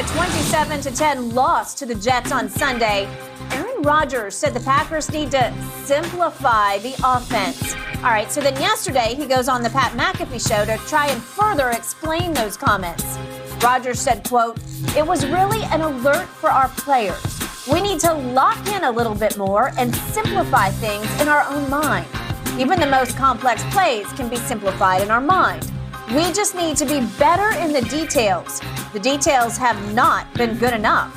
27-10 loss to the Jets on Sunday. Aaron Rodgers said the Packers need to simplify the offense. All right, so then yesterday he goes on the Pat McAfee show to try and further explain those comments. Rodgers said, quote, "It was really an alert for our players. We need to lock in a little bit more and simplify things in our own mind. Even the most complex plays can be simplified in our mind. We just need to be better in the details. The details have not been good enough."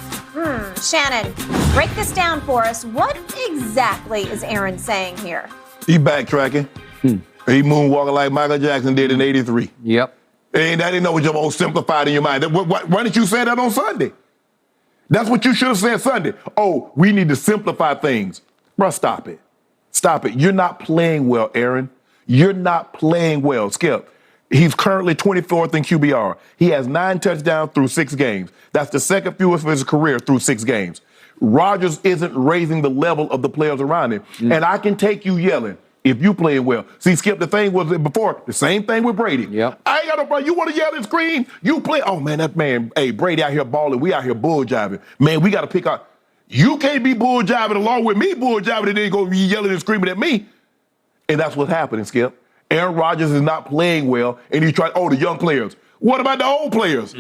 Shannon, break this down for us. What exactly is Aaron saying here? He backtracking. He moonwalking like Michael Jackson did in '83. Yep. And that didn't know what you're most simplified in your mind. Why didn't you say that on Sunday? That's what you should have said Sunday. Oh, we need to simplify things. Bruh, stop it. Stop it. You're not playing well, Aaron. You're not playing well. Skip. He's currently 24th in QBR. He has 9 touchdowns through 6 games. That's the second fewest of his career through 6 games. Rodgers isn't raising the level of the players around him. And I can take you yelling if you playing well. See, Skip, the thing was before, the same thing with Brady. Yep. I ain't got no problem. You want to yell and scream? You play. Oh, man, that man, hey, Brady out here balling. We out here bull jiving. Man, we got to pick out. You can't be bull jiving along with me bull jiving and then go be yelling and screaming at me. And that's what's happening, Skip. Aaron Rodgers is not playing well, and he's trying, the young players. What about the old players?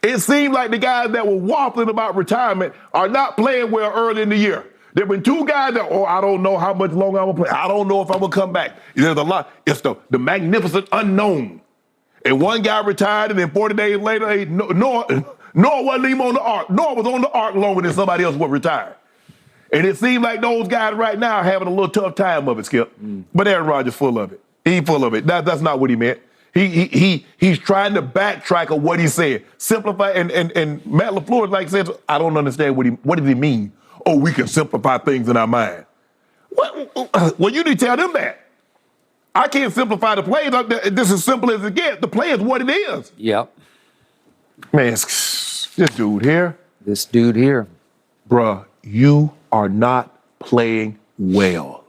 It seems like the guys that were waffling about retirement are not playing well early in the year. There have been 2 guys that, I don't know how much longer I'm going to play. I don't know if I'm going to come back. There's a lot. It's the magnificent unknown. And one guy retired, and then 40 days later, Noah wasn't even on the ark. Noah was on the ark longer than somebody else would retire. And it seems like those guys right now are having a little tough time of it, Skip. But Aaron Rodgers full of it. He's full of it. That's not what he meant. He's trying to backtrack on what he said. Simplify, and Matt LaFleur, like said, I don't understand what did he mean? Oh, we can simplify things in our mind. Well, you need to tell them that. I can't simplify the plays. This is as simple as it gets. The play is what it is. Yep. Man, this dude here. Bruh, you are not playing well.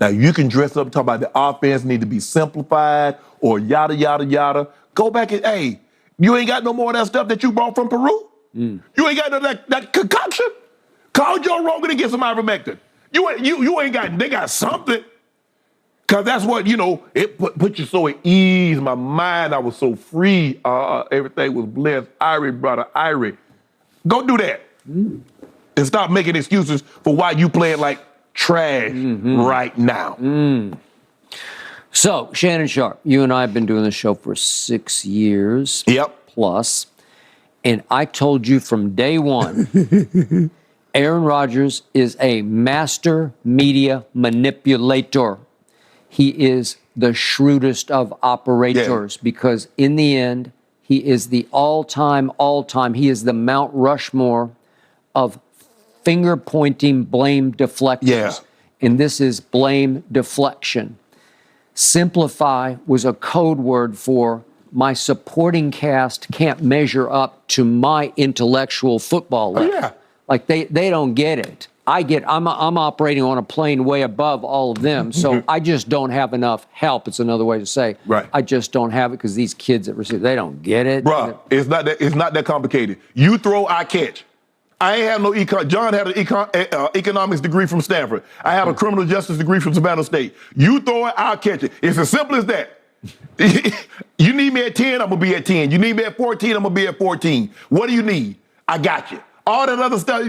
Now, you can dress up and talk about the offense need to be simplified or yada, yada, yada. Go back and, you ain't got no more of that stuff that you brought from Peru? You ain't got no that concoction? Call Joe Rogan and get some ivermectin. You ain't got, they got something. Because that's what, it put you so at ease. My mind, I was so free. Everything was blessed. Irie, brother, Irie. Go do that. And stop making excuses for why you playing like trash right now. So, Shannon Sharp, you and I have been doing this show for 6 years plus, and I told you from day one, Aaron Rodgers is a master media manipulator. He is the shrewdest of operators because in the end, he is the all-time, he is the Mount Rushmore of finger-pointing blame deflectors. And this is blame deflection. Simplify was a code word for my supporting cast can't measure up to my intellectual football level. Like they don't get it. I'm operating on a plane way above all of them, so I just don't have enough help. It's another way to say, I just don't have it because these kids that receive, they don't get it. Bruh, it's not that complicated. You throw, I catch. I ain't have no econ. John had an economics degree from Stanford. I have a criminal justice degree from Savannah State. You throw it, I'll catch it. It's as simple as that. You need me at 10, I'm going to be at 10. You need me at 14, I'm going to be at 14. What do you need? I got you. All that other stuff,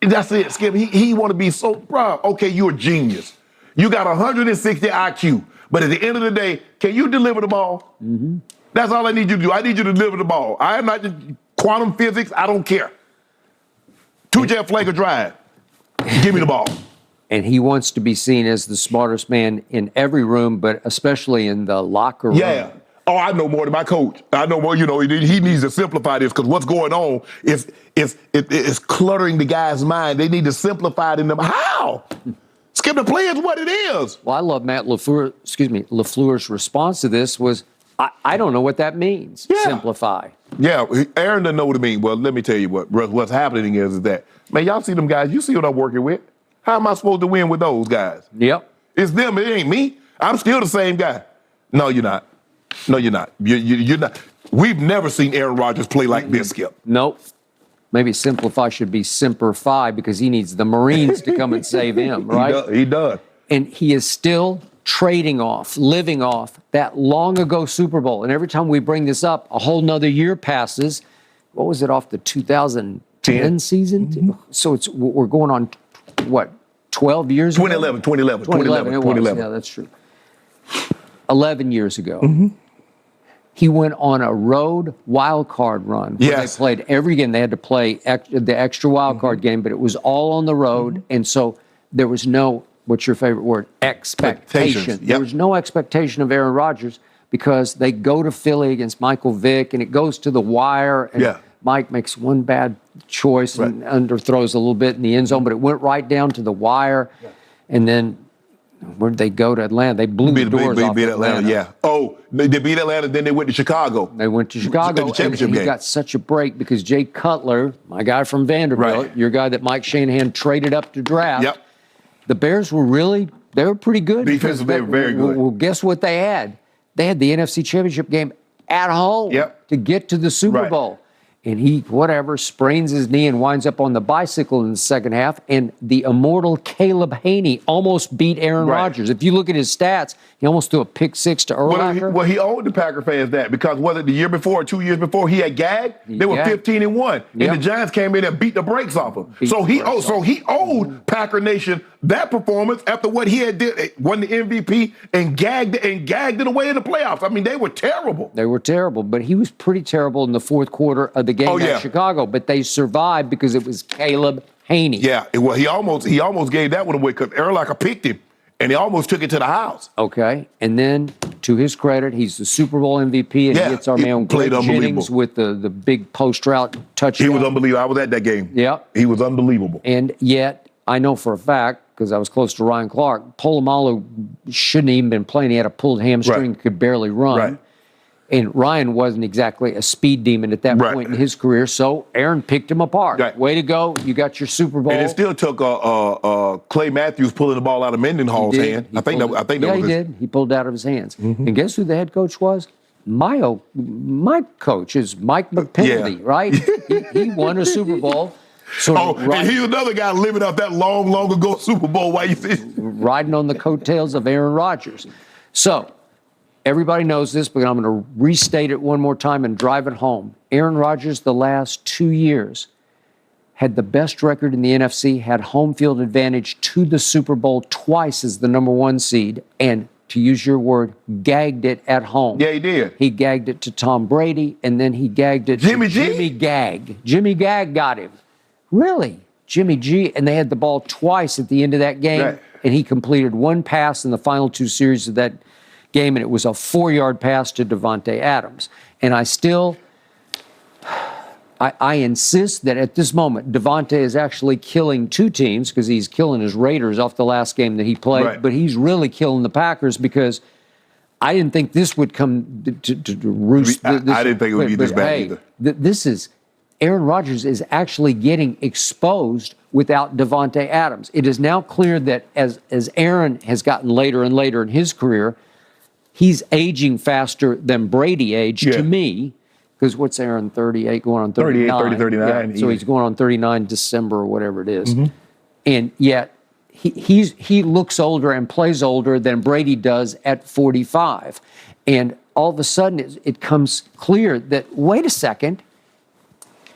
that's it, Skip. He want to be so proud. Okay, you're a genius. You got 160 IQ. But at the end of the day, can you deliver the ball? That's all I need you to do. I need you to deliver the ball. I am not just quantum physics. I don't care. Two-jet flanker drive. Give me the ball. And he wants to be seen as the smartest man in every room, but especially in the locker room. Yeah. Oh, I know more than my coach. I know more, he needs to simplify this because what's going on is cluttering the guy's mind. They need to simplify it in them. How? Skip, the play is what it is. Well, I love Matt LaFleur's response to this was, I don't know what that means, simplify. Yeah, Aaron doesn't know what it means. Well, let me tell you what's happening is that, man, y'all see them guys. You see what I'm working with. How am I supposed to win with those guys? Yep. It's them. It ain't me. I'm still the same guy. No, you're not. No, you're not. You're not. We've never seen Aaron Rodgers play like this, Skip. Nope. Maybe Simplify should be Simplify because he needs the Marines to come and save him, right? He does. And he is still trading off, living off that long ago Super Bowl. And every time we bring this up, a whole nother year passes. What was it, off the 2010 season? Mm-hmm. So we're going on, what, 12 years 2011, ago? 2011. Yeah, that's true. 11 years ago. Mm-hmm. He went on a road wild card run. Where They played every game. They had to play the extra wild card game, but it was all on the road. Mm-hmm. And so there was no, what's your favorite word? Expectation. There was no expectation of Aaron Rodgers because they go to Philly against Michael Vick, and it goes to the wire. And Mike makes one bad choice and underthrows a little bit in the end zone, but it went right down to the wire. Yeah. And then where did they go to Atlanta? They blew the doors off Atlanta. Yeah. Oh, they beat Atlanta, then they went to Chicago. They went to Chicago, the championship and he game. got such a break because Jay Cutler, my guy from Vanderbilt, your guy that Mike Shanahan traded up to draft. Yep. The Bears were pretty good. Defensively, they were very good. Well, guess what they had? They had the NFC Championship game at home to get to the Super Bowl. And he, sprains his knee and winds up on the bicycle in the second half. And the immortal Caleb Haney almost beat Aaron Rodgers. If you look at his stats, he almost threw a pick six to Urlacher. Well, he owed the Packer fans that because was it the year before or 2 years before he had gagged? They were 15-1, and the Giants came in and beat the brakes off him. So he owed Packer Nation that performance after what he had did, won the MVP and gagged it away in the playoffs. I mean, they were terrible. They were terrible, but he was pretty terrible in the fourth quarter of the game at Chicago. But they survived because it was Caleb Haney. Yeah, well, he almost gave that one away because Urlacher picked him, and he almost took it to the house. Okay, and then to his credit, he's the Super Bowl MVP, and he gets our man Greg Jennings with the big post-route touchdown. He was unbelievable. I was at that game. Yeah. He was unbelievable. And yet, I know for a fact, because I was close to Ryan Clark, Polamalu shouldn't have even been playing. He had a pulled hamstring, could barely run. Right. And Ryan wasn't exactly a speed demon at that point in his career, so Aaron picked him apart. Right. Way to go. You got your Super Bowl. And it still took Clay Matthews pulling the ball out of Mendenhall's hand. I think that was he did. He pulled it out of his hands. Mm-hmm. And guess who the head coach was? My coach is Mike McPenalty, right? He won a Super Bowl. And he's another guy living off that long ago Super Bowl. Why you think? Riding on the coattails of Aaron Rodgers. So, everybody knows this, but I'm going to restate it one more time and drive it home. Aaron Rodgers, the last 2 years, had the best record in the NFC, had home field advantage to the Super Bowl twice as the number one seed, and to use your word, gagged it at home. Yeah, he did. He gagged it to Tom Brady, and then he gagged it to Jimmy Gagg. Jimmy Gagg got him. Really? Jimmy G. And they had the ball twice at the end of that game, and he completed one pass in the final two series of that game, and it was a 4-yard pass to Davante Adams. And I insist that at this moment, Davante is actually killing two teams because he's killing his Raiders off the last game that he played, but he's really killing the Packers because I didn't think this would come to roost. I didn't think it would be this bad either. This is Aaron Rodgers is actually getting exposed without Davante Adams. It is now clear that as Aaron has gotten later and later in his career, he's aging faster than Brady aged to me. Because what's Aaron, 38, going on 39? 39. Yeah. So he's going on 39 December or whatever it is. Mm-hmm. And yet he looks older and plays older than Brady does at 45. And all of a sudden it comes clear that, wait a second,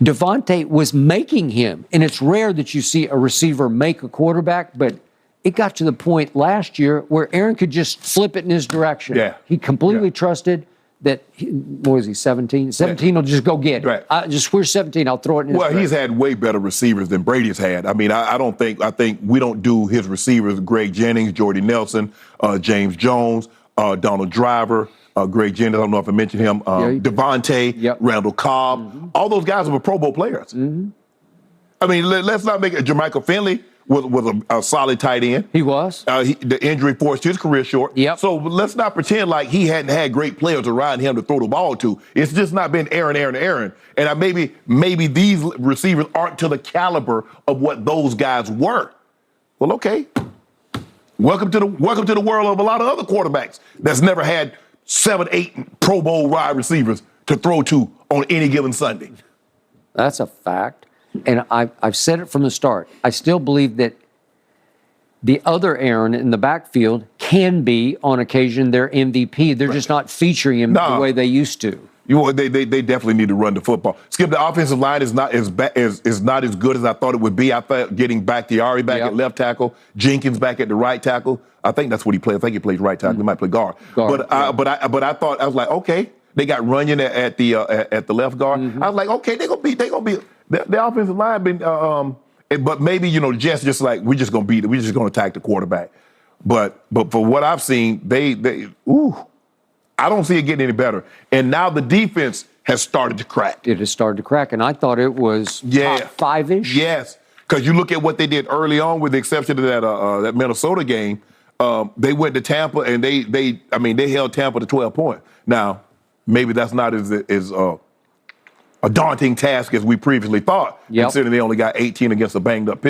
Davante was making him. And it's rare that you see a receiver make a quarterback, but it got to the point last year where Aaron could just flip it in his direction. Yeah. He completely trusted that, what was he, 17? 17 will just go get it. Right. Where's 17? I'll throw it in his direction. He's had way better receivers than Brady's had. I mean, I think we don't do his receivers, Greg Jennings, Jordy Nelson, James Jones, Donald Driver, Greg Jennings, I don't know if I mentioned him, Devontae, Randall Cobb. All those guys were Pro Bowl players. Mm-hmm. I mean, let's not make it. Jermichael Finley was a solid tight end. He was. The injury forced his career short. Yep. So let's not pretend like he hadn't had great players around him to throw the ball to. It's just not been Aaron. And maybe these receivers aren't to the caliber of what those guys were. Well, okay. Welcome to the world of a lot of other quarterbacks that's never had 7, 8 Pro Bowl wide receivers to throw to on any given Sunday. That's a fact. And I've said it from the start. I still believe that the other Aaron in the backfield can be, on occasion, their MVP. They're just not featuring him the way they used to. They definitely need to run the football. Skip, the offensive line is not as good as I thought it would be. I thought getting Bakhtiari back at left tackle, Jenkins back at the right tackle. I think that's what he plays. I think he plays right tackle. He might play guard. But I thought, I was like, okay, they got Runyon at the left guard. I was like, okay, they're gonna be the offensive line been. But maybe Jets just like we're just gonna attack the quarterback. But for what I've seen, I don't see it getting any better. And now the defense has started to crack. It has started to crack, and I thought it was top five-ish. Yes, because you look at what they did early on, with the exception of that Minnesota game. They went to Tampa and they held Tampa to 12 points. Now maybe that's not as a daunting task as we previously thought, considering they only got 18 against a banged up